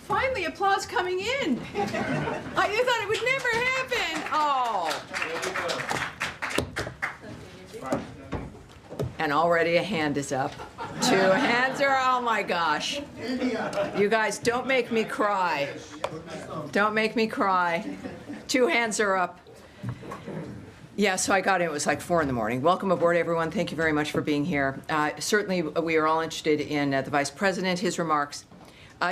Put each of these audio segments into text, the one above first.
Finally, applause coming in. I thought it would never happen. Oh. And already a hand is up. 2 hands are, oh my gosh. You guys, don't make me cry. Don't make me cry. 2 hands are up. Yeah, so I got in, it was like 4 in the morning. Welcome aboard, everyone. Thank you very much for being here. Certainly, we are all interested in the Vice President, his remarks.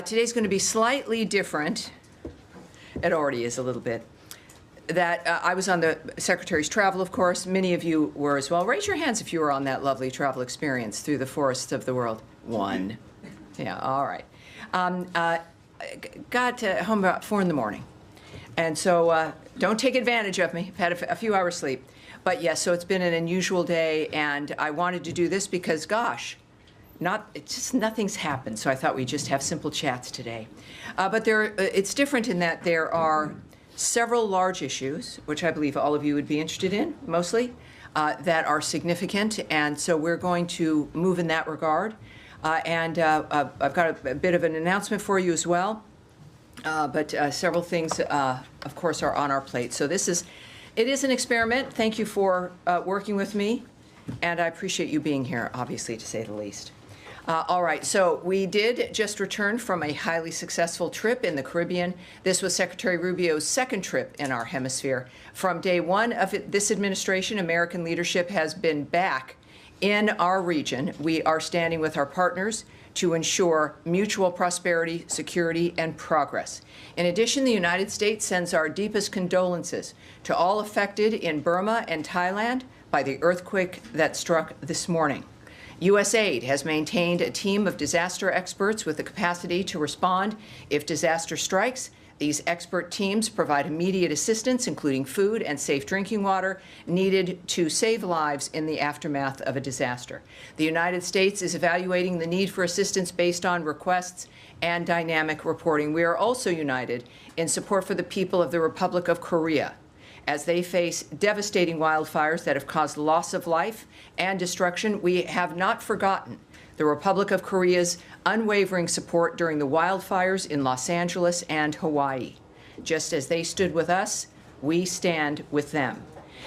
Today's going to be slightly different. It already is a little bit. I was on the Secretary's travel, of course. Many of you were as well. Raise your hands if you were on that lovely travel experience through the forests of the world. 1. Yeah, all right. Got home about 4 in the morning. And so don't take advantage of me. I've had a few hours sleep. But yes, so it's been an unusual day, and I wanted to do this because, gosh, nothing's happened. So I thought we'd just have simple chats today. But it's different in that there are several large issues, which I believe all of you would be interested in, mostly, that are significant. And so we're going to move in that regard. And I've got a bit of an announcement for you as well. But several things, of course, are on our plate. So it is an experiment. Thank you for working with me. And I appreciate you being here, obviously, to say the least. All right, so we did just return from a highly successful trip in the Caribbean. This was Secretary Rubio's 2nd trip in our hemisphere. From day 1 of this administration, American leadership has been back in our region. We are standing with our partners to ensure mutual prosperity, security, and progress. In addition, the United States sends our deepest condolences to all affected in Burma and Thailand by the earthquake that struck this morning. USAID has maintained a team of disaster experts with the capacity to respond if disaster strikes. These expert teams provide immediate assistance, including food and safe drinking water, needed to save lives in the aftermath of a disaster. The United States is evaluating the need for assistance based on requests and dynamic reporting. We are also united in support for the people of the Republic of Korea as they face devastating wildfires that have caused loss of life and destruction. We have not forgotten the Republic of Korea's unwavering support during the wildfires in Los Angeles and Hawaii. Just as they stood with us, we stand with them.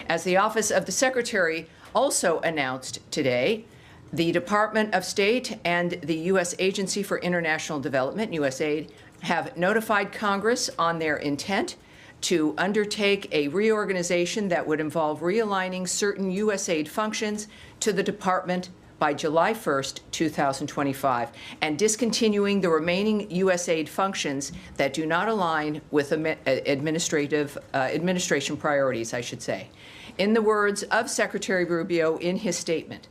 As the Office of the Secretary also announced today, the Department of State and the U.S. Agency for International Development, USAID, have notified Congress on their intent to undertake a reorganization that would involve realigning certain USAID functions to the department by July 1st, 2025, and discontinuing the remaining USAID functions that do not align with administration priorities, I should say. In the words of Secretary Rubio in his statement,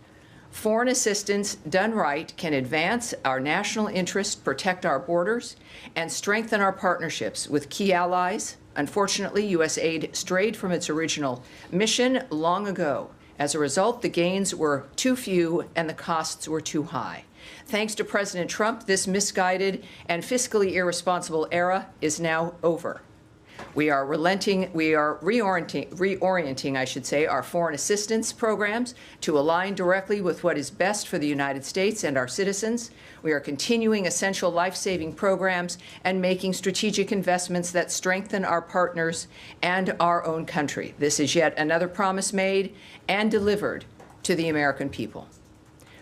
foreign assistance done right can advance our national interests, protect our borders, and strengthen our partnerships with key allies. Unfortunately, USAID strayed from its original mission long ago. As a result, the gains were too few and the costs were too high. Thanks to President Trump, this misguided and fiscally irresponsible era is now over. We are reorienting, I should say, our foreign assistance programs to align directly with what is best for the United States and our citizens. We are continuing essential life-saving programs and making strategic investments that strengthen our partners and our own country. This is yet another promise made and delivered to the American people.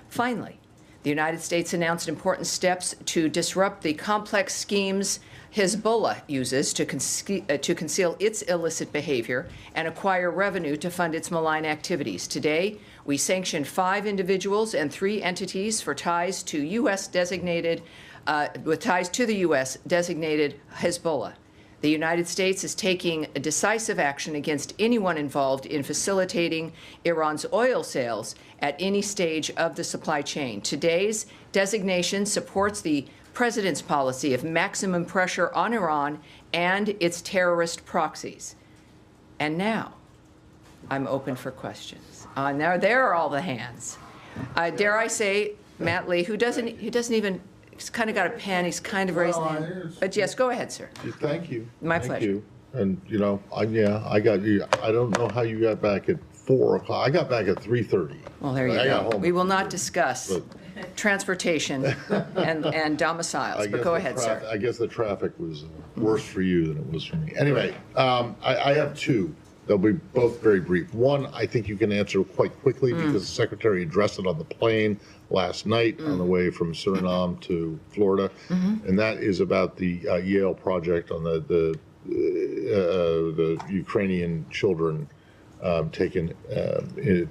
Finally, the United States announced important steps to disrupt the complex schemes Hezbollah uses to conceal its illicit behavior and acquire revenue to fund its malign activities. Today, we sanctioned 5 individuals and 3 entities for ties to the U.S. designated Hezbollah. The United States is taking decisive action against anyone involved in facilitating Iran's oil sales at any stage of the supply chain. Today's designation supports the President's policy of maximum pressure on Iran and its terrorist proxies. And now, I'm open for questions. Now, there are all the hands. Dare I say, Matt Lee, who doesn't even, he's kind of got a pen, he's kind of raised his hand. But yes, go ahead, sir. Thank you. My pleasure. Thank you. And, you know, I got you. I don't know how you got back at 4 o'clock. I got back at 3:30. Well, there you go. We will not discuss. transportation and domiciles. But go ahead, sir. I guess the traffic was worse for you than it was for me. Anyway, I have two. They'll be both very brief. One, I think you can answer quite quickly because the secretary addressed it on the plane last night on the way from Suriname to Florida, and that is about the Yale project on the Ukrainian children taken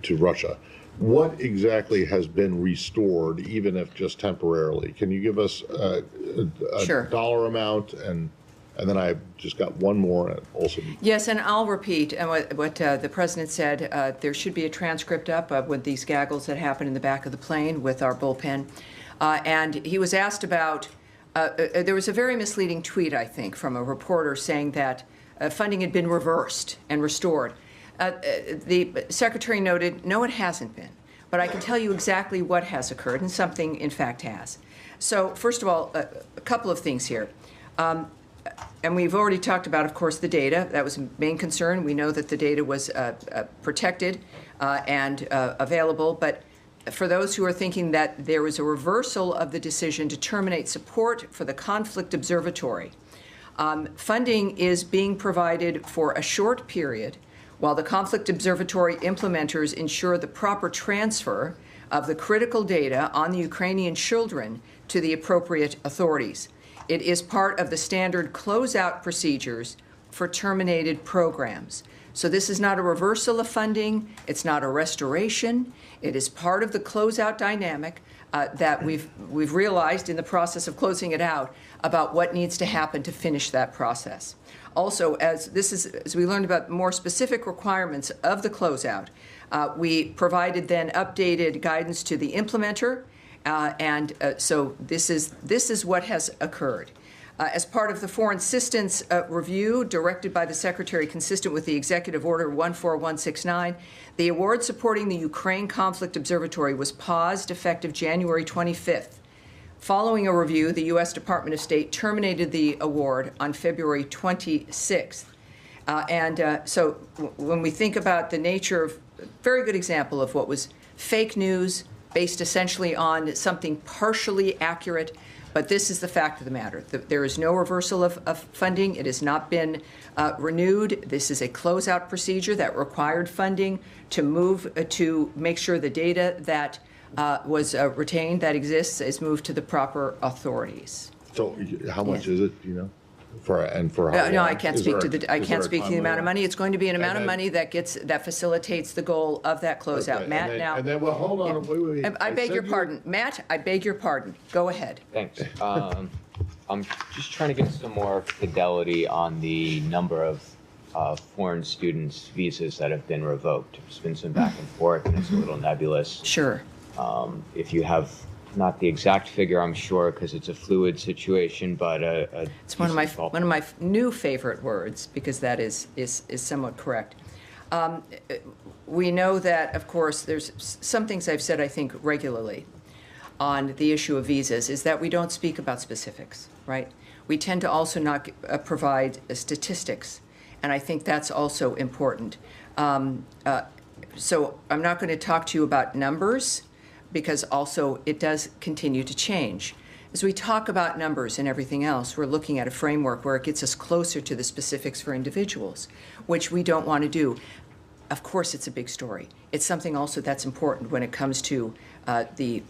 to Russia. What exactly has been restored, even if just temporarily? Can you give us a Sure. dollar amount and then I've just got one more also. Yes, and I'll repeat what the president said. There should be a transcript up of with these gaggles that happened in the back of the plane with our bullpen. And he was asked about, there was a very misleading tweet, I think, from a reporter saying that funding had been reversed and restored. The secretary noted, no, it hasn't been. But I can tell you exactly what has occurred, and something, in fact, has. So, first of all, a couple of things here. And we've already talked about, of course, the data. That was a main concern. We know that the data was protected and available. But for those who are thinking that there was a reversal of the decision to terminate support for the Conflict Observatory, funding is being provided for a short period while the Conflict Observatory implementers ensure the proper transfer of the critical data on the Ukrainian children to the appropriate authorities. It is part of the standard closeout procedures for terminated programs. So this is not a reversal of funding. It's not a restoration. It is part of the closeout dynamic that we've realized in the process of closing it out about what needs to happen to finish that process. Also, as we learned about more specific requirements of the closeout, we provided then updated guidance to the implementer. So this is what has occurred. As part of the foreign assistance review directed by the Secretary consistent with the Executive Order 14169, the award supporting the Ukraine Conflict Observatory was paused effective January 25th. Following a review, the U.S. Department of State terminated the award on February 26th. So when we think about the nature of, a very good example of what was fake news, based essentially on something partially accurate, but this is the fact of the matter. There is no reversal of funding. It has not been renewed. This is a closeout procedure that required funding to move to make sure the data that was retained, that exists, is moved to the proper authorities. So how much is it, do you know? For how long? No, I can't Is speak there to a- I is can't there a speak to time the amount of limit? money. It's going to be an amount of then- money that facilitates the goal of that closeout. Okay, Matt, and then, now. And then, well, hold on, wait. I beg said your you- pardon. Matt, I beg your pardon. Go ahead. Thanks. I'm just trying to get some more fidelity on the number of foreign students' visas that have been revoked. There's been some back and forth, and it's a little nebulous. Sure. If you have not the exact figure, I'm sure, because it's a fluid situation, but It's one of my new favorite words because that is somewhat correct. We know that, of course, there's some things I've said, I think, regularly on the issue of visas is that we don't speak about specifics, right? We tend to also not provide statistics, and I think that's also important. So I'm not going to talk to you about numbers because also it does continue to change. As we talk about numbers and everything else, we're looking at a framework where it gets us closer to the specifics for individuals, which we don't want to do. Of course, it's a big story. It's something also that's important when it comes to the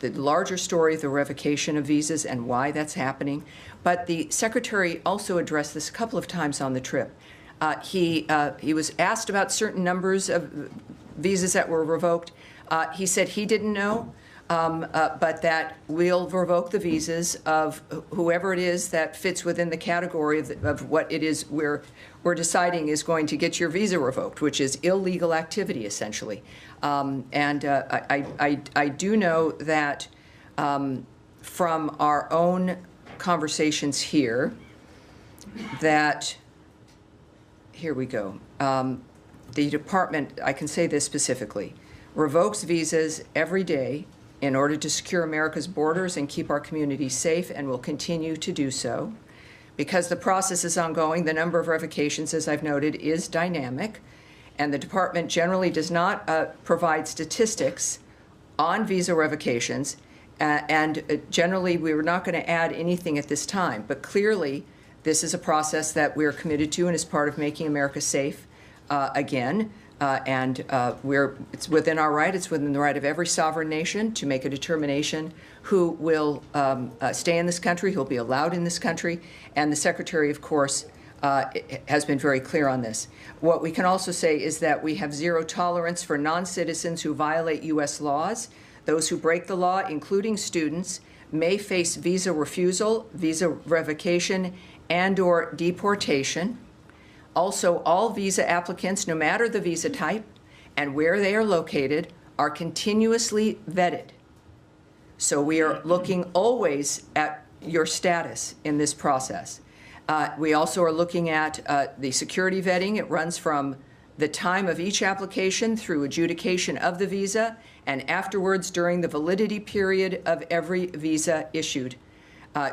larger story of the revocation of visas and why that's happening. But the Secretary also addressed this a couple of times on the trip. He was asked about certain numbers of visas that were revoked. He said he didn't know, but that we'll revoke the visas of whoever it is that fits within the category of what it is we're deciding is going to get your visa revoked, which is illegal activity, essentially. I do know that from our own conversations here, that, here we go, the department, I can say this specifically, revokes visas every day in order to secure America's borders and keep our communities safe, and will continue to do so. Because the process is ongoing, the number of revocations, as I've noted, is dynamic, and the department generally does not provide statistics on visa revocations, and generally we were not going to add anything at this time, but clearly this is a process that we're committed to and is part of making America safe again. It's within our right, it's within the right of every sovereign nation to make a determination who will stay in this country, who will be allowed in this country, and the Secretary, of course, has been very clear on this. What we can also say is that we have zero tolerance for non-citizens who violate U.S. laws. Those who break the law, including students, may face visa refusal, visa revocation, and/or deportation. Also, all visa applicants, no matter the visa type and where they are located, are continuously vetted. So we are looking always at your status in this process. We also are looking at the security vetting. It runs from the time of each application through adjudication of the visa and afterwards during the validity period of every visa issued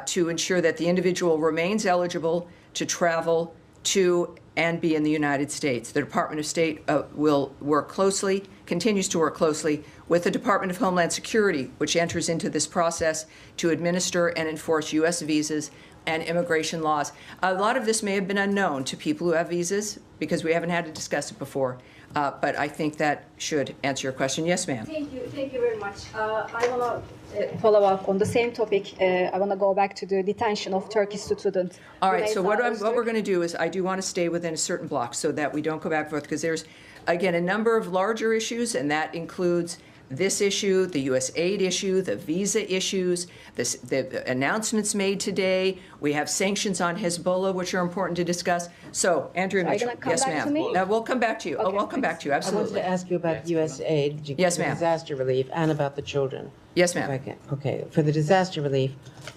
to ensure that the individual remains eligible to travel to and be in the United States. The Department of State will work closely, continues to work closely with the Department of Homeland Security, which enters into this process to administer and enforce U.S. visas and immigration laws. A lot of this may have been unknown to people who have visas because we haven't had to discuss it before, but I think that should answer your question. Yes, ma'am. Thank you very much. I want to follow up on the same topic. I want to go back to the detention of Turkish students. All right, so what we're going to do is I do want to stay within a certain block so that we don't go back and forth, because there's, again, a number of larger issues, and that includes this issue, the U.S. aid issue, the visa issues, the announcements made today. We have sanctions on Hezbollah, which are important to discuss. So, Andrea Mitchell. Are you gonna come Yes, back to ma'am. me? We'll come back to you. Okay, We'll come back to you, I wanted absolutely. to ask you about U.S. aid. Yes, ma'am. Disaster relief, and about the children. Yes, If I ma'am. can. Okay, for the disaster relief,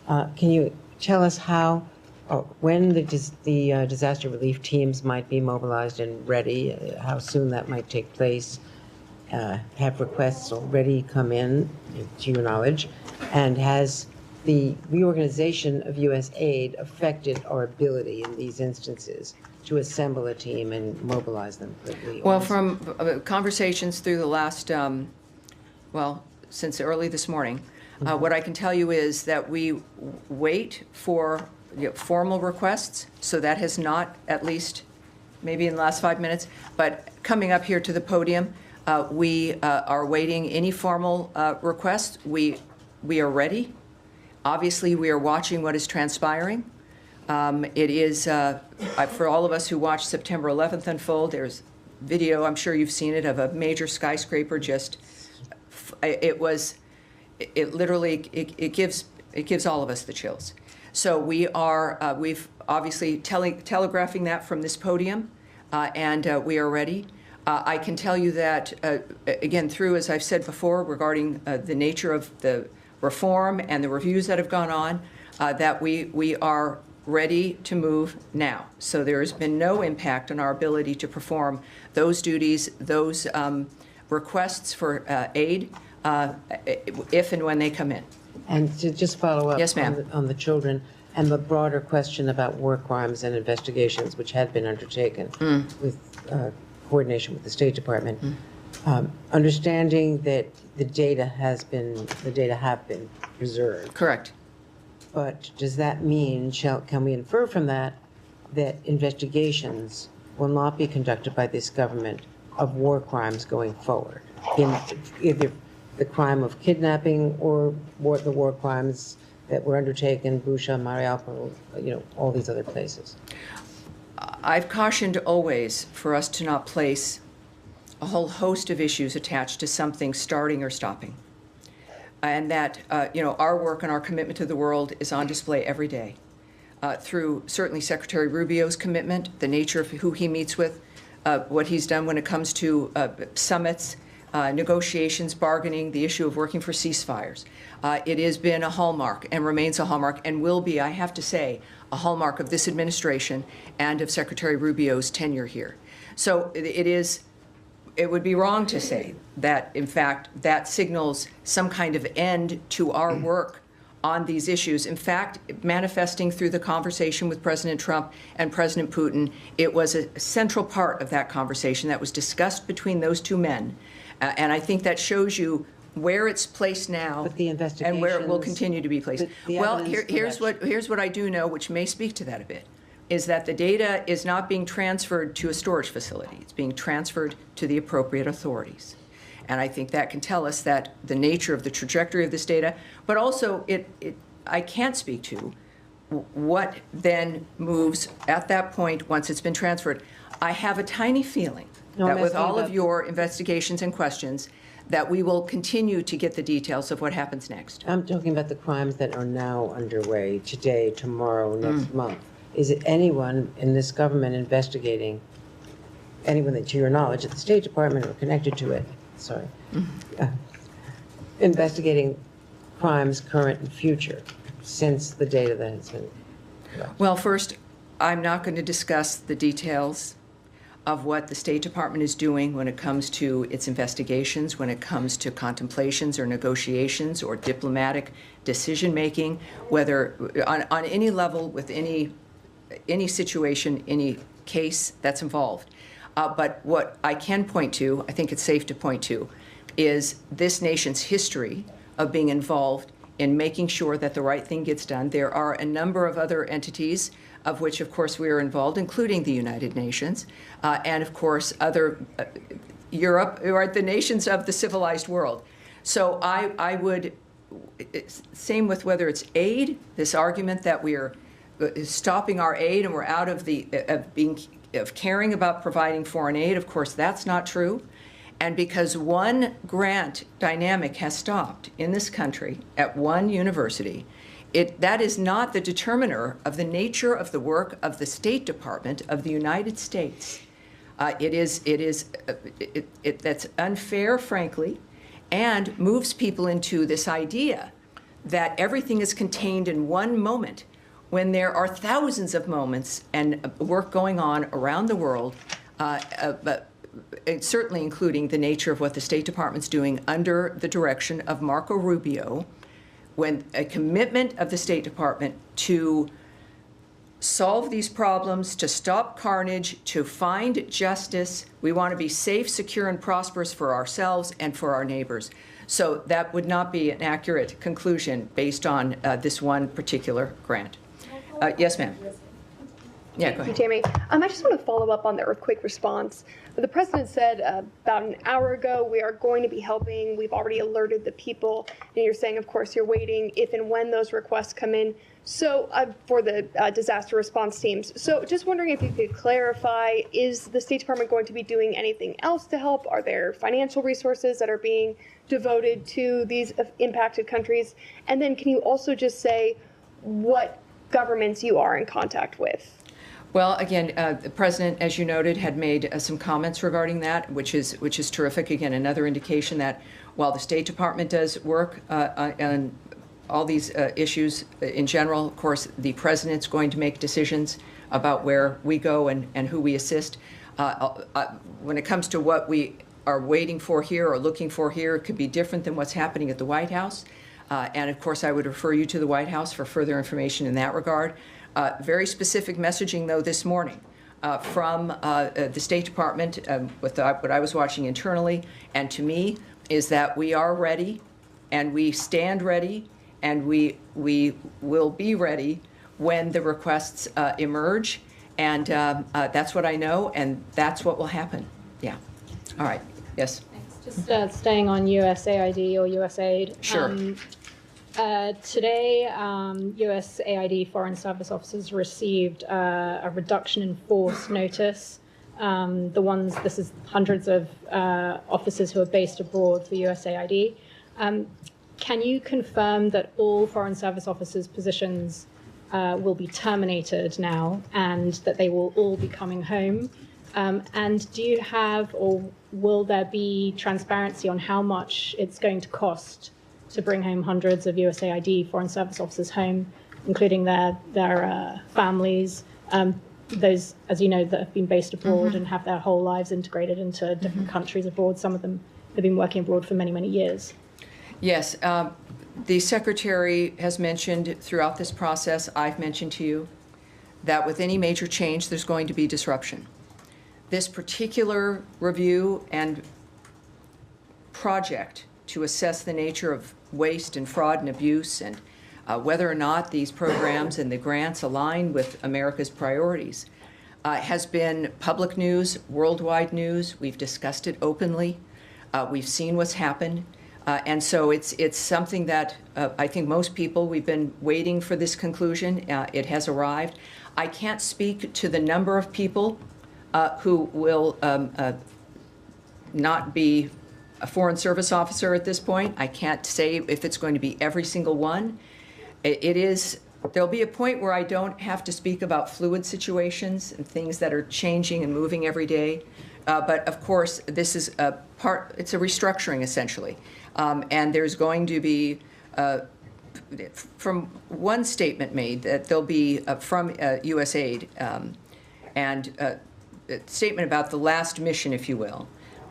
can you tell us how, or when the disaster relief teams might be mobilized and ready, how soon that might take place? Have requests already come in, to your knowledge? And has the reorganization of U.S. aid affected our ability in these instances to assemble a team and mobilize them quickly? Well, from conversations through the last, since early this morning, what I can tell you is that we wait for formal requests, so that has not, at least maybe in the last 5 minutes, but coming up here to the podium, we are waiting any formal requests. We are ready. Obviously, we are watching what is transpiring. It is, for all of us who watched September 11th unfold, there's video, I'm sure you've seen it, of a major skyscraper just, it gives all of us the chills. So we've obviously telegraphing that from this podium, and we are ready. I can tell you that, again, through, as I've said before, regarding the nature of the reform and the reviews that have gone on, that we are ready to move now. So there has been no impact on our ability to perform those duties, those requests for aid, if and when they come in. And to just follow up Yes, ma'am. on the children and the broader question about war crimes and investigations, which had been undertaken with coordination with the State Department, understanding that the data have been preserved. Correct. But does that mean, can we infer from that investigations will not be conducted by this government of war crimes going forward, in either the crime of kidnapping or the war crimes that were undertaken, Busha, Mariupol, all these other places? I've cautioned always for us to not place a whole host of issues attached to something starting or stopping. And that, our work and our commitment to the world is on display every day through certainly Secretary Rubio's commitment, the nature of who he meets with, what he's done when it comes to summits, negotiations, bargaining, the issue of working for ceasefires. It has been a hallmark and remains a hallmark and will be, I have to say, a hallmark of this administration and of Secretary Rubio's tenure here. So it would be wrong to say that, in fact, that signals some kind of end to our work on these issues. In fact, manifesting through the conversation with President Trump and President Putin, it was a central part of that conversation that was discussed between those two men. And I think that shows you where it's placed now. But the And where it will investigations- continue to be placed. the Well, evidence here's what I do know, which may speak to that a bit, is that the data is not being transferred to a storage facility. It's being transferred to the appropriate authorities. And I think that can tell us that the nature of the trajectory of this data, but also I can't speak to what then moves at that point once it's been transferred. I have a tiny feeling No, I'm that with asking all of about- your investigations and questions, that we will continue to get the details of what happens next. I'm talking about the crimes that are now underway, today, tomorrow, Mm. next month. Is it anyone in this government investigating, anyone that, to your knowledge, at the State Department or connected to it, sorry, investigating crimes current and future since the data that has been? Well, first, I'm not going to discuss the details of what the State Department is doing when it comes to its investigations, when it comes to contemplations or negotiations or diplomatic decision-making, whether on any level with any situation, any case that's involved. But what I can point to, I think it's safe to point to, is this nation's history of being involved in making sure that the right thing gets done. There are a number of other entities of which, of course, we are involved, including the United Nations, and, of course, other Europe, or the nations of the civilized world. So I would, same with whether it's aid, this argument that we are stopping our aid and we're out of of caring about providing foreign aid. Of course, that's not true. And because one grant dynamic has stopped in this country at one university, that is not the determiner of the nature of the work of the State Department of the United States. That's unfair, frankly, and moves people into this idea that everything is contained in one moment when there are thousands of moments and work going on around the world, but certainly including the nature of what the State Department's doing under the direction of Marco Rubio, when a commitment of the State Department to solve these problems, to stop carnage, to find justice. We want to be safe, secure, and prosperous for ourselves and for our neighbors. So that would not be an accurate conclusion based on this one particular grant. Yes, ma'am. Yeah, go Thank you, ahead. Tammy. I just want to follow up on the earthquake response. The president said about an hour ago, we are going to be helping. We've already alerted the people. And you're saying, of course, you're waiting if and when those requests come in. So for the disaster response teams. So just wondering if you could clarify, is the State Department going to be doing anything else to help? Are there financial resources that are being devoted to these impacted countries? And then can you also just say what governments you are in contact with? Well, again, the president, as you noted, had made some comments regarding that, which is terrific. Again, another indication that while the State Department does work on all these issues in general, of course, the president's going to make decisions about where we go and who we assist. When it comes to what we are waiting for here or looking for here, it could be different than what's happening at the White House. And of course, I would refer you to the White House for further information in that regard. Very specific messaging, though, this morning from the State Department, with what I was watching internally, and to me, is that we are ready, and we stand ready, and we will be ready when the requests emerge. And that's what I know, and that's what will happen. Yeah. All right. Yes. Just staying on USAID or USAID. Sure. Today, USAID Foreign Service officers received a reduction in force notice. This is hundreds of officers who are based abroad for USAID. Can you confirm that all Foreign Service officers' positions will be terminated now and that they will all be coming home? And do you have, or will there be transparency on how much it's going to cost to bring home hundreds of USAID Foreign Service officers home, including their families, those, as you know, that have been based abroad and have their whole lives integrated into different countries abroad? Some of them have been working abroad for many, many years. Yes. The Secretary has mentioned throughout this process, I've mentioned to you, that with any major change, there's going to be disruption. This particular review and project to assess the nature of waste and fraud and abuse and whether or not these programs and the grants align with America's priorities has been public news, worldwide news. We've discussed it openly. We've seen what's happened. And so it's something that I think most people, we've been waiting for this conclusion. It has arrived. I can't speak to the number of people who will not be a Foreign Service officer at this point. I can't say if it's going to be every single one. There'll be a point where I don't have to speak about fluid situations and things that are changing and moving every day. But of course, this is it's a restructuring essentially. And there's going to be, from one statement made, that there'll be from USAID, and a statement about the last mission, if you will,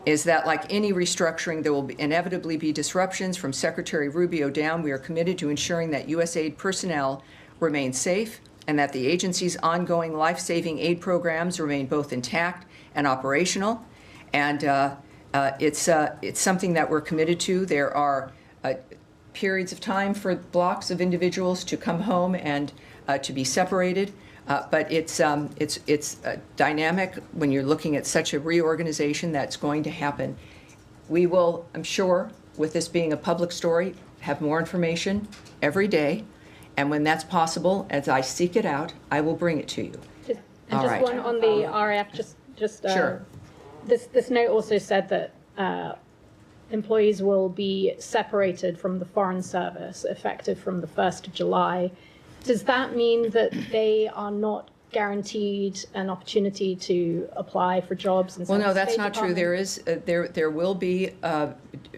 is that like any restructuring, there will inevitably be disruptions. From Secretary Rubio down, we are committed to ensuring that USAID personnel remain safe and that the agency's ongoing life-saving aid programs remain both intact and operational. And it's something that we're committed to. There are periods of time for blocks of individuals to come home and to be separated. But it's dynamic when you're looking at such a reorganization that's going to happen. We will, I'm sure, with this being a public story, have more information every day. And when that's possible, as I seek it out, I will bring it to you. And just one on the RAF, Sure. This note also said that employees will be separated from the Foreign Service effective from the 1st of July. Does that mean that they are not guaranteed an opportunity to apply for jobs? Well, no, that's not true. There will be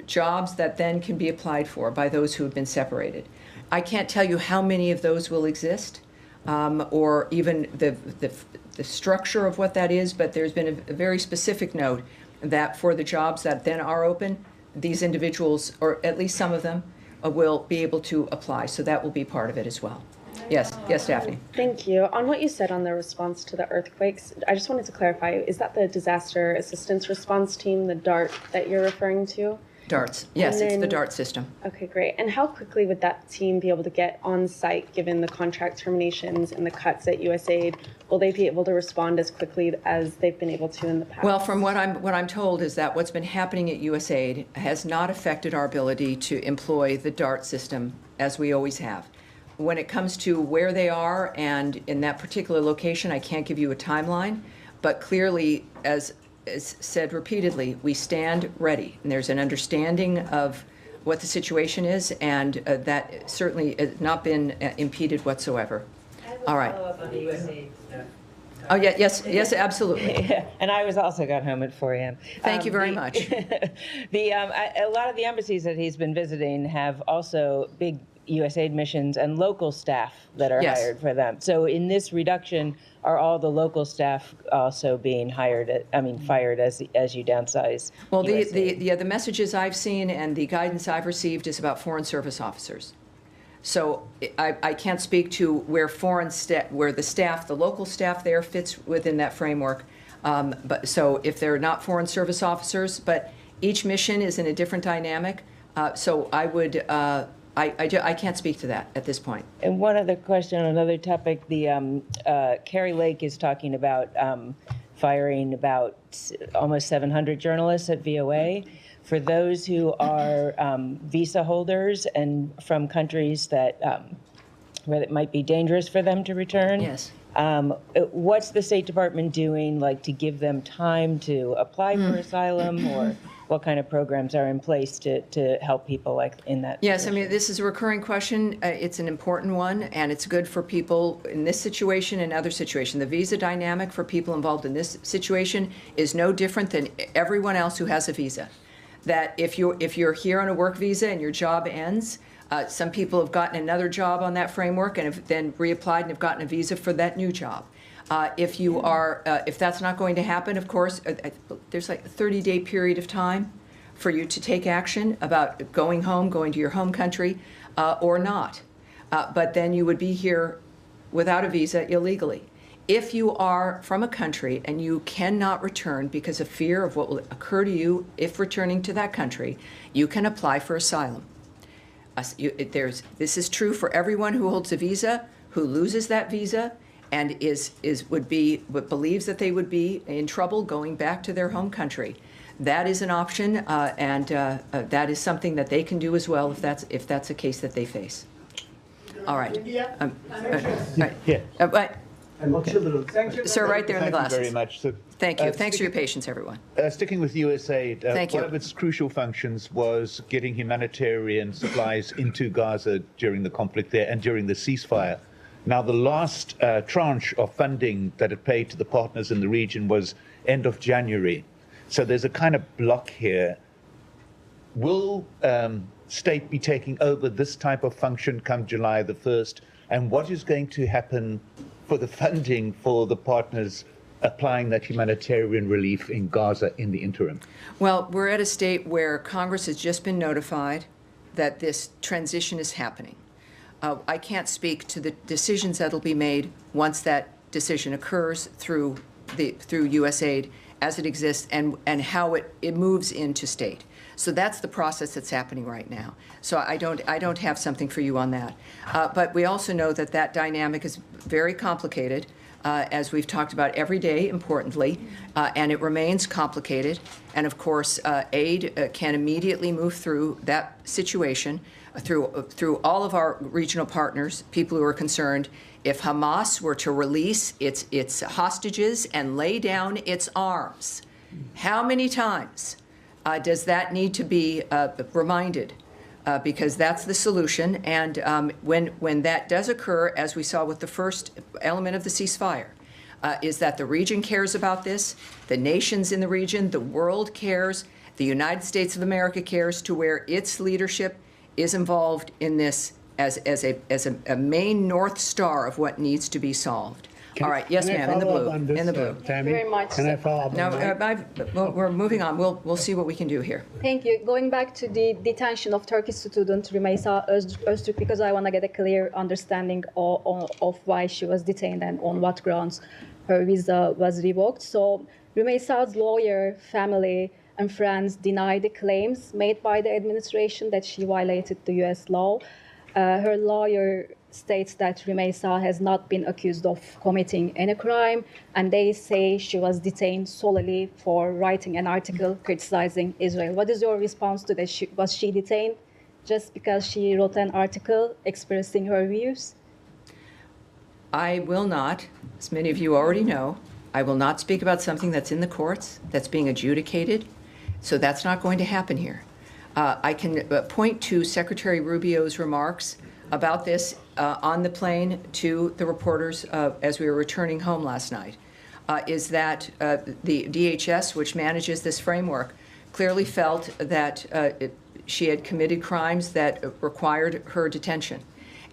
jobs that then can be applied for by those who have been separated. I can't tell you how many of those will exist, or even the structure of what that is, but there's been a very specific note that for the jobs that then are open, these individuals, or at least some of them, will be able to apply. So that will be part of it as well. Yes, Daphne. Thank you. On what you said on the response to the earthquakes, I just wanted to clarify, is that the Disaster Assistance Response Team, the DART, that you're referring to? DARTs. Yes, it's the DART system. Okay, great. And how quickly would that team be able to get on site given the contract terminations and the cuts at USAID? Will they be able to respond as quickly as they've been able to in the past? Well, from what I'm told is that what's been happening at USAID has not affected our ability to employ the DART system as we always have. When it comes to where they are and in that particular location, I can't give you a timeline, but clearly, as said repeatedly, we stand ready, and there's an understanding of what the situation is, and that certainly has not been impeded whatsoever. All right. Oh, yeah, yes, absolutely. Yeah, and I was also got home at 4 a.m. Thank you very much. A lot of the embassies that he's been visiting have also big USAID missions and local staff that are Yes. hired for them. So in this reduction, are all the local staff also being fired as you downsize? Well, USAID? the messages I've seen and the guidance I've received is about Foreign Service officers. So I can't speak to where the local staff there fits within that framework. But so if they're not Foreign Service officers, but each mission is in a different dynamic. So I would. I can't speak to that at this point. And one other question on another topic, Carrie Lake is talking about firing about almost 700 journalists at VOA. For those who are visa holders and from countries that where it might be dangerous for them to return. Yes. What's the State Department doing, like, to give them time to apply for asylum, or what kind of programs are in place to help people like in that? Yes, I position? mean, this is a recurring question. It's an important one, and it's good for people in this situation and other situations. The visa dynamic for people involved in this situation is no different than everyone else who has a visa. That if you're here on a work visa and your job ends, some people have gotten another job on that framework and have then reapplied and have gotten a visa for that new job. If that's not going to happen, of course, there's like a 30-day period of time for you to take action about going home, going to your home country, or not. But then you would be here without a visa illegally. If you are from a country and you cannot return because of fear of what will occur to you if returning to that country, you can apply for asylum. This is true for everyone who holds a visa, who loses that visa, and believes that they would be in trouble going back to their home country. That is an option, and that is something that they can do as well if that's a case that they face. All right. But, sir, right there in the glasses. Thank you very much. So, Thank you. Thanks for your patience, everyone. Sticking with USAID, Thank you. one of its crucial functions was getting humanitarian supplies into Gaza during the conflict there and during the ceasefire. Now, the last tranche of funding that it paid to the partners in the region was end of January. So there's a kind of block here. Will state be taking over this type of function come July the 1st? And what is going to happen for the funding for the partners applying that humanitarian relief in Gaza in the interim? Well, we're at a state where Congress has just been notified that this transition is happening. I can't speak to the decisions that'll be made once that decision occurs through USAID as it exists and how it moves into state. So that's the process that's happening right now. So I don't have something for you on that. But we also know that dynamic is very complicated, as we've talked about every day, importantly, and it remains complicated. And of course, aid can immediately move through that situation through all of our regional partners, people who are concerned. If Hamas were to release its hostages and lay down its arms, how many times does that need to be reminded? Because that's the solution. And when that does occur, as we saw with the first element of the ceasefire, is that the region cares about this, the nations in the region, the world cares, the United States of America cares, to where its leadership is involved in this as a main North Star of what needs to be solved. All right, yes, ma'am, in the blue. In the blue. Thank you very much. Can I follow up? No, we're moving on. We'll see what we can do here. Thank you. Going back to the detention of Turkish student Rümeysa Öztürk, because I want to get a clear understanding of why she was detained and on what grounds her visa was revoked. So Rümeysa's lawyer, family, and friends deny the claims made by the administration that she violated the U.S. law. Her lawyer states that Rümeysa has not been accused of committing any crime, and they say she was detained solely for writing an article criticizing Israel. What is your response to that? Was she detained just because she wrote an article expressing her views? I will not, as many of you already know, I will not speak about something that's in the courts, that's being adjudicated. So that's not going to happen here. I can point to Secretary Rubio's remarks about this on the plane to the reporters as we were returning home last night, is that the DHS, which manages this framework, clearly felt that she had committed crimes that required her detention.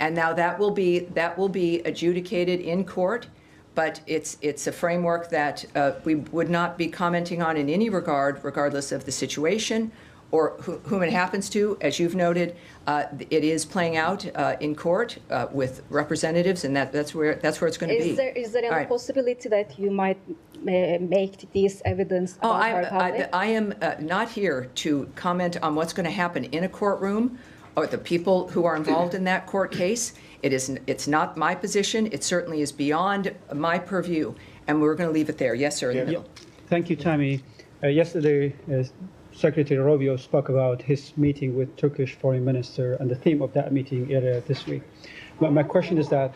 And now that will be adjudicated in court. But it's a framework that we would not be commenting on in any regard, regardless of the situation or whom it happens to. As you've noted, it is playing out in court with representatives, and that's where it's going to be. Is there any right. possibility that you might make this evidence about her public? I am not here to comment on what's going to happen in a courtroom or the people who are involved in that court case. It's not my position. It certainly is beyond my purview, and we're going to leave it there. Yes, sir. In the middle. Thank you, Tammy. Yesterday, Secretary Rubio spoke about his meeting with Turkish Foreign Minister and the theme of that meeting earlier this week. My question is that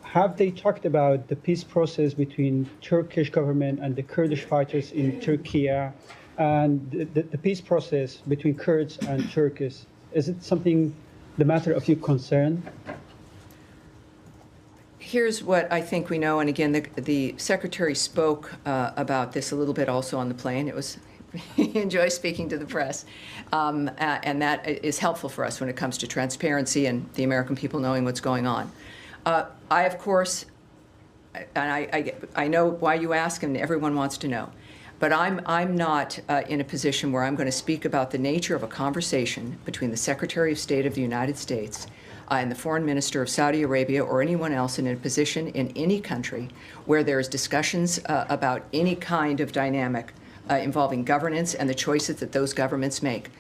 have they talked about the peace process between Turkish government and the Kurdish fighters in Turkey, and the peace process between Kurds and Turks? Is it something, the matter of your concern? Here's what I think we know, and again, the Secretary spoke about this a little bit also on the plane. It was he enjoys speaking to the press, and that is helpful for us when it comes to transparency and the American people knowing what's going on. I, of course, and I know why you ask, and everyone wants to know. But I'm not in a position where I'm going to speak about the nature of a conversation between the Secretary of State of the United States and the foreign minister of Saudi Arabia or anyone else in a position in any country where there's discussions about any kind of dynamic involving governance and the choices that those governments make.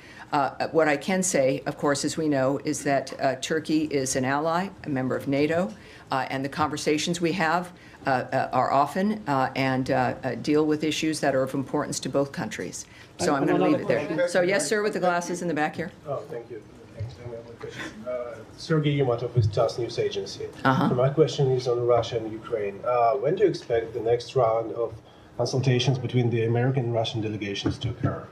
What I can say, of course, as we know, is that Turkey is an ally, a member of NATO, and the conversations we have are often and deal with issues that are of importance to both countries. So I'm going to leave it there. So yes, sir, with the glasses in the back here. Oh, thank you. Thanks. Sergey Yumatov with TASS News Agency. Uh-huh. My question is on Russia and Ukraine. When do you expect the next round of consultations between the American and Russian delegations to occur?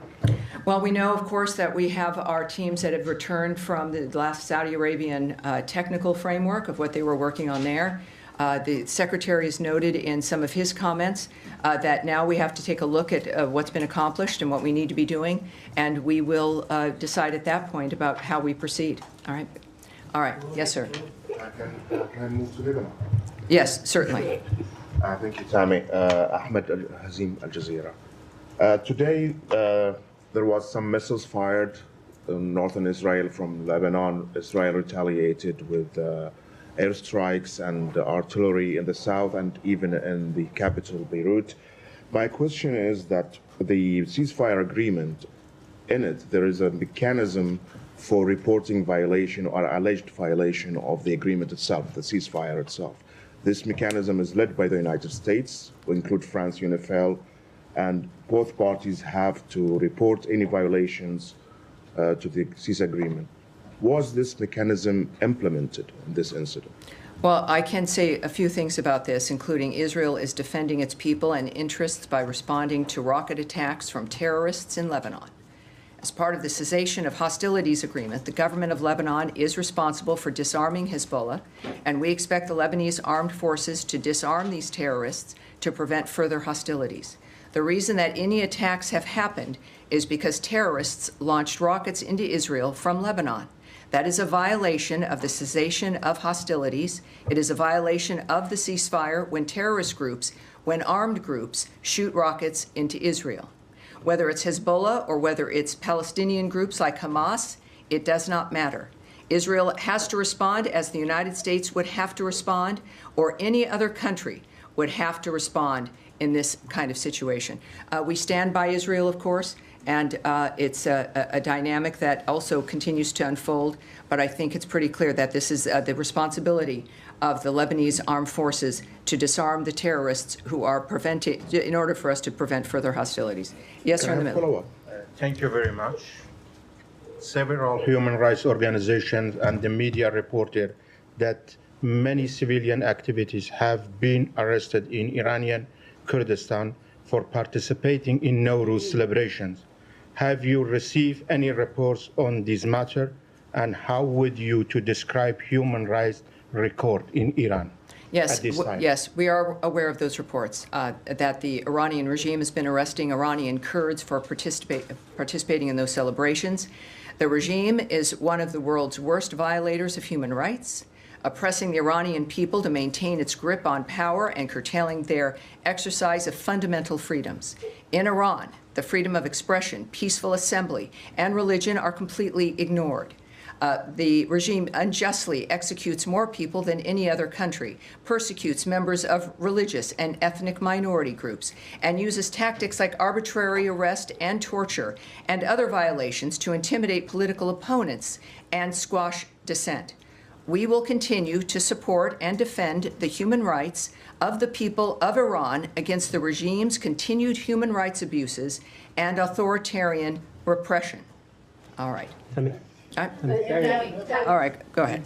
Well, we know, of course, that we have our teams that have returned from the last Saudi Arabian technical framework of what they were working on there. The Secretary has noted in some of his comments that now we have to take a look at what's been accomplished and what we need to be doing, and we will decide at that point about how we proceed. All right? All right. Yes, sir. Can I move to Lebanon? Yes, certainly. Thank you, Tammy. Ahmed Hazim, Al Jazeera. Today, there was some missiles fired in northern Israel from Lebanon. Israel retaliated with airstrikes and artillery in the south and even in the capital, Beirut. My question is that the ceasefire agreement, in it, there is a mechanism for reporting violation or alleged violation of the agreement itself, the ceasefire itself. This mechanism is led by the United States, will include France, UNIFIL, and both parties have to report any violations to the cease agreement. Was this mechanism implemented in this incident? Well, I can say a few things about this, including Israel is defending its people and interests by responding to rocket attacks from terrorists in Lebanon. As part of the cessation of hostilities agreement, the government of Lebanon is responsible for disarming Hezbollah, and we expect the Lebanese armed forces to disarm these terrorists to prevent further hostilities. The reason that any attacks have happened is because terrorists launched rockets into Israel from Lebanon. That is a violation of the cessation of hostilities. It is a violation of the ceasefire when terrorist groups, when armed groups, shoot rockets into Israel. Whether it's Hezbollah or whether it's Palestinian groups like Hamas, it does not matter. Israel has to respond as the United States would have to respond, or any other country would have to respond in this kind of situation. We stand by Israel, of course, and it's a dynamic that also continues to unfold, but I think it's pretty clear that this is the responsibility of the Lebanese armed forces to disarm the terrorists who are preventing, in order for us to prevent further hostilities. Yes, sir, in the middle. Thank you very much. Several human rights organizations and the media reported that many civilian activities have been arrested in Iranian Kurdistan for participating in Nowruz celebrations. Have you received any reports on this matter, and how would you to describe human rights record in Iran? Yes, yes, we are aware of those reports, that the Iranian regime has been arresting Iranian Kurds for participating in those celebrations. The regime is one of the world's worst violators of human rights, oppressing the Iranian people to maintain its grip on power and curtailing their exercise of fundamental freedoms. In Iran, the freedom of expression, peaceful assembly, and religion are completely ignored. The regime unjustly executes more people than any other country, persecutes members of religious and ethnic minority groups, and uses tactics like arbitrary arrest and torture and other violations to intimidate political opponents and squash dissent. We will continue to support and defend the human rights of the people of Iran against the regime's continued human rights abuses and authoritarian repression. All right. All right, go ahead.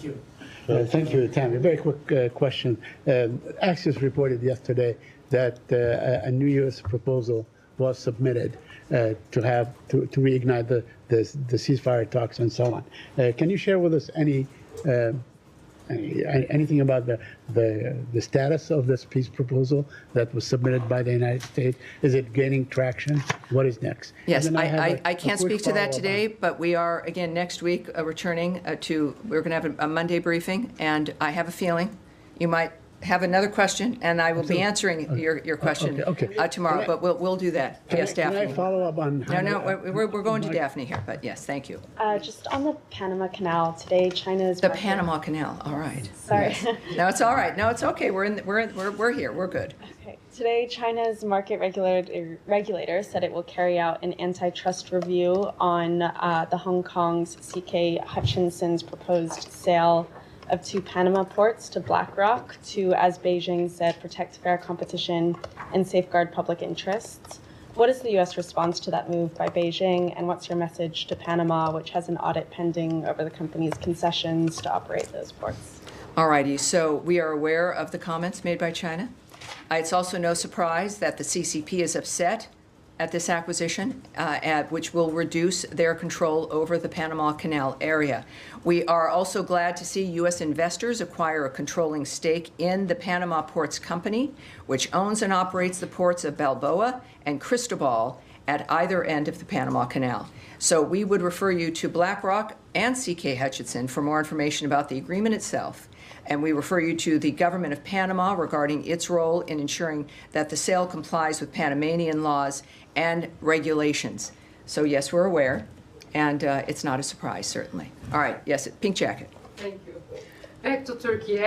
Thank you, Tammy. Very quick question. Axios reported yesterday that a new U.S. proposal was submitted to reignite the ceasefire talks and so on. Can you share with us anything about the status of this peace proposal that was submitted by the United States? Is it gaining traction? What is next? Yes, I can't speak to that today, but we are, again, next week returning we're going to have a Monday briefing, and I have a feeling you might have another question, and I will be answering your question Okay. tomorrow, but we'll do that. Yes, Can I Daphne. follow up on? No, we're going to Daphne here, but yes, thank you. Just on the Panama Canal, today China's The Panama Canal, all right. Sorry. No, it's all right. No, it's okay. We're here. We're good. Okay. Today, China's market regulator said it will carry out an antitrust review on the Hong Kong's CK Hutchinson's proposed sale of 2 Panama ports to BlackRock to, as Beijing said, protect fair competition and safeguard public interests. What is the U.S. response to that move by Beijing, and what's your message to Panama, which has an audit pending over the company's concessions to operate those ports? All righty. So we are aware of the comments made by China. It's also no surprise that the CCP is upset at this acquisition, which will reduce their control over the Panama Canal area. We are also glad to see U.S. investors acquire a controlling stake in the Panama Ports Company, which owns and operates the ports of Balboa and Cristobal at either end of the Panama Canal. So we would refer you to BlackRock and CK Hutchison for more information about the agreement itself. And we refer you to the government of Panama regarding its role in ensuring that the sale complies with Panamanian laws and regulations. So yes, we're aware, and it's not a surprise, certainly. All right, yes, pink jacket. Thank you. Back to Turkey.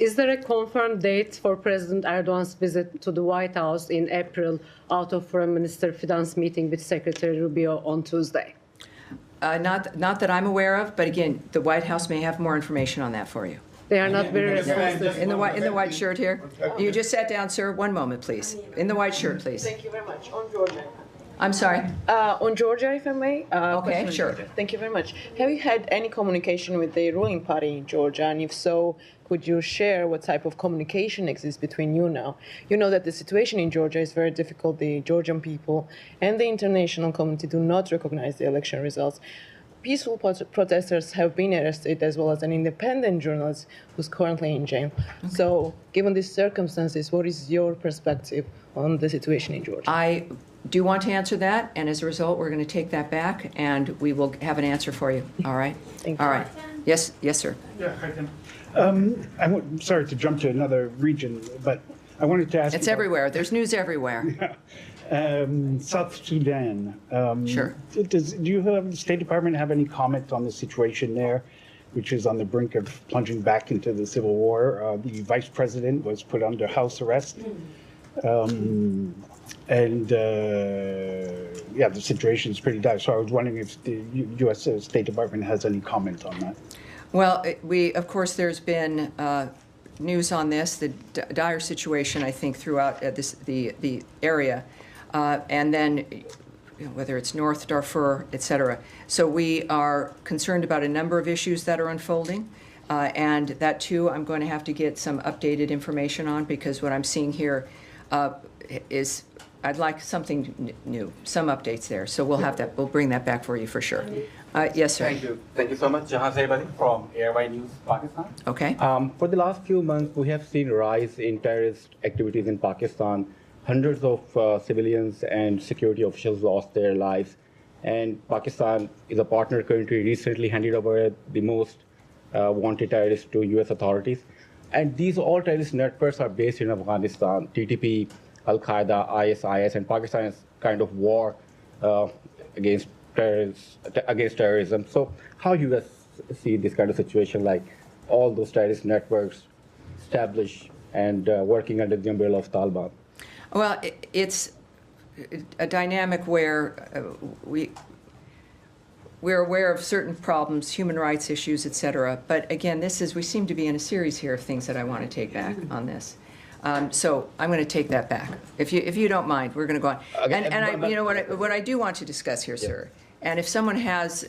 Is there a confirmed date for President Erdogan's visit to the White House in April out of Foreign Minister Fidan's meeting with Secretary Rubio on Tuesday? Not that I'm aware of, but again, the White House may have more information on that for you. They are not very responsive. In the white shirt here. You just sat down, sir. 1 moment, please. In the white shirt, please. Thank you very much. On Georgia. I'm sorry. On Georgia, if I may. Okay, sure. Thank you very much. Have you had any communication with the ruling party in Georgia? And if so, could you share what type of communication exists between you now? You know that the situation in Georgia is very difficult. The Georgian people and the international community do not recognize the election results. Peaceful protesters have been arrested, as well as an independent journalist who's currently in jail. Okay. So, given these circumstances, what is your perspective on the situation in Georgia? I do want to answer that, and as a result, we're going to take that back, and we will have an answer for you. All right? Thank you. All right. Yes, sir. Yeah, I can. I'm sorry to jump to another region, but I wanted to ask. It's everywhere. There's news everywhere. South Sudan. Sure. Do you have the State Department have any comment on the situation there, which is on the brink of plunging back into the civil war? The vice president was put under house arrest. The situation is pretty dire. So I was wondering if the U.S. State Department has any comment on that. Well, of course, there's been news on this, the dire situation, I think, throughout the area, and then whether it's North Darfur, et cetera. So we are concerned about a number of issues that are unfolding, and that, too, I'm going to have to get some updated information on, because what I'm seeing here is I'd like something new, some updates there. So we'll have that. We'll bring that back for you for sure. Yes, sir. Thank you. Thank you so much. Jahan Saibali from ARY News, Pakistan. Okay. For the last few months, we have seen a rise in terrorist activities in Pakistan. Hundreds of civilians and security officials lost their lives. And Pakistan is a partner country, recently handed over the most wanted terrorists to U.S. authorities. And these all terrorist networks are based in Afghanistan, TTP, Al-Qaeda, ISIS, and Pakistan's kind of war against terrorism. So how you guys see this kind of situation, like all those terrorist networks established and working under the umbrella of Taliban? Well, it's a dynamic where we're aware of certain problems, human rights issues, et cetera. But again, we seem to be in a series here of things that I want to take back on this. So I'm going to take that back. If you don't mind, we're going to go on. Okay. And you know what I do want to discuss here, sir. And if someone has,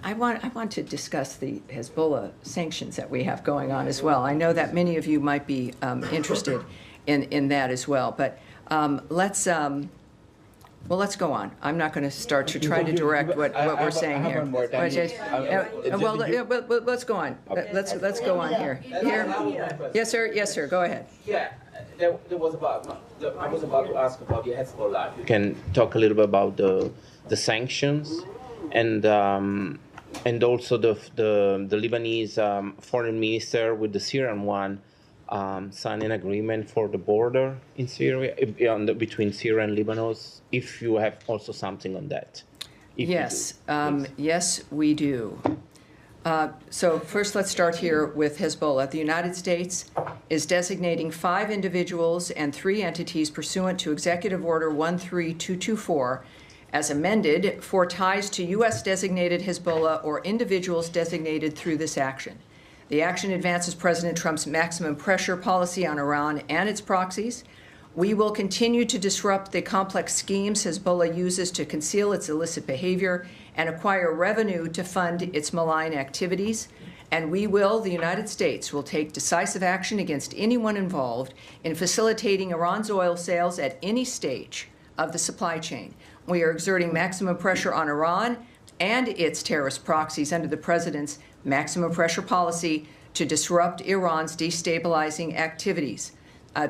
I want to discuss the Hezbollah sanctions that we have going on as well. I know that many of you might be interested in that as well. But let's go on. I'm not going to start to try to direct what we're saying here. Let's go on. Let's go on here. Yes, sir. Yes, sir. Go ahead. Yeah, I was about to ask about the Hezbollah. You can talk a little bit about the sanctions and and also the Lebanese foreign minister with the Syrian one signed an agreement for the border in Syria, between Syria and Lebanon, if you have also something on that. Yes, yes, we do. So first, let's start here with Hezbollah. The United States is designating 5 individuals and 3 entities pursuant to Executive Order 13224 as amended for ties to U.S.-designated Hezbollah or individuals designated through this action. The action advances President Trump's maximum pressure policy on Iran and its proxies. We will continue to disrupt the complex schemes Hezbollah uses to conceal its illicit behavior and acquire revenue to fund its malign activities. And we will, the United States, will take decisive action against anyone involved in facilitating Iran's oil sales at any stage of the supply chain. We are exerting maximum pressure on Iran and its terrorist proxies under the President's maximum pressure policy to disrupt Iran's destabilizing activities.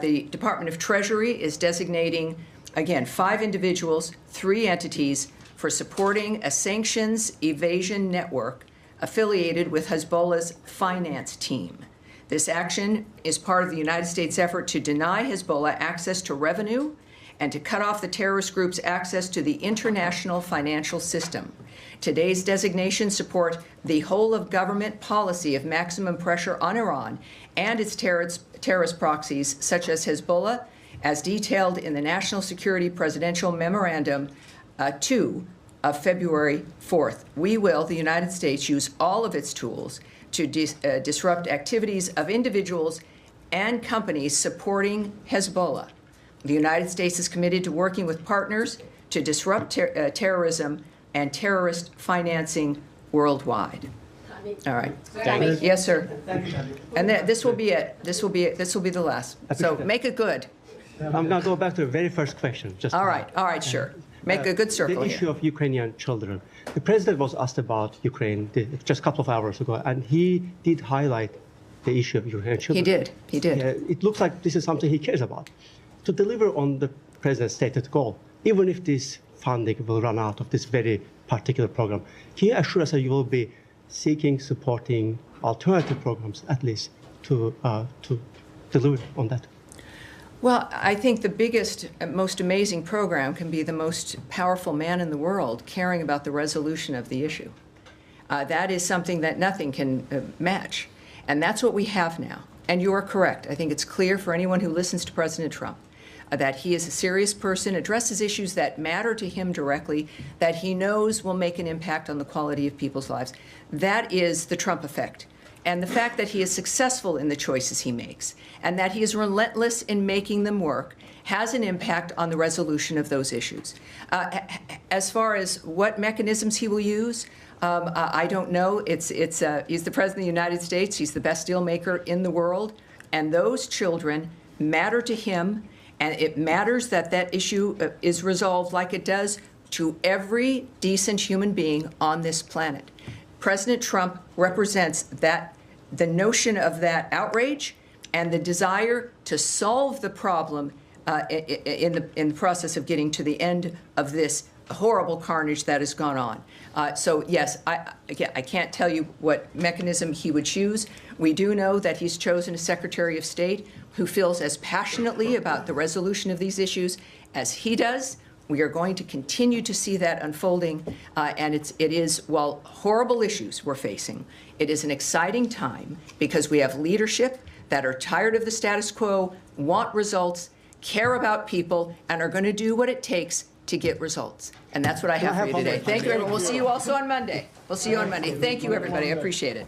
The Department of Treasury is designating, again, 5 individuals, 3 entities for supporting a sanctions evasion network affiliated with Hezbollah's finance team. This action is part of the United States' effort to deny Hezbollah access to revenue and to cut off the terrorist group's access to the international financial system. Today's designations support the whole-of-government policy of maximum pressure on Iran and its terrorist proxies, such as Hezbollah, as detailed in the National Security Presidential Memorandum 2 of February 4th. We will, the United States, use all of its tools to disrupt activities of individuals and companies supporting Hezbollah. The United States is committed to working with partners to disrupt terrorism and terrorist financing worldwide. All right. Yes, sir. And this will be it. This will be the last. So make it good. I'm going to go back to the very first question. All right, sure. Make a good circle. The issue of Ukrainian children. The president was asked about Ukraine just a couple of hours ago, and he did highlight the issue of Ukrainian children. He did. It looks like this is something he cares about. To deliver on the president's stated goal, even if this funding will run out of this very particular program, can you assure us that you will be seeking, supporting alternative programs, at least, to deliver on that? Well, I think the biggest, most amazing program can be the most powerful man in the world caring about the resolution of the issue. That is something that nothing can match. And that's what we have now. And you are correct. I think it's clear for anyone who listens to President Trump that he is a serious person, addresses issues that matter to him directly, that he knows will make an impact on the quality of people's lives. That is the Trump effect. And the fact that he is successful in the choices he makes and that he is relentless in making them work has an impact on the resolution of those issues. As far as what mechanisms he will use, I don't know. He's the President of the United States. He's the best deal maker in the world. And those children matter to him. And it matters that that issue is resolved like it does to every decent human being on this planet. President Trump represents the notion of that outrage and the desire to solve the problem in the process of getting to the end of this horrible carnage that has gone on. So yes, I can't tell you what mechanism he would choose. We do know that he's chosen a Secretary of State who feels as passionately about the resolution of these issues as he does. We are going to continue to see that unfolding, and it is, while horrible issues we're facing, it is an exciting time because we have leadership that are tired of the status quo, want results, care about people, and are going to do what it takes to get results. And that's what I have for you today. Thank you, everyone. We'll see you also on Monday. We'll see you on Monday. Thank you, everybody. I appreciate it.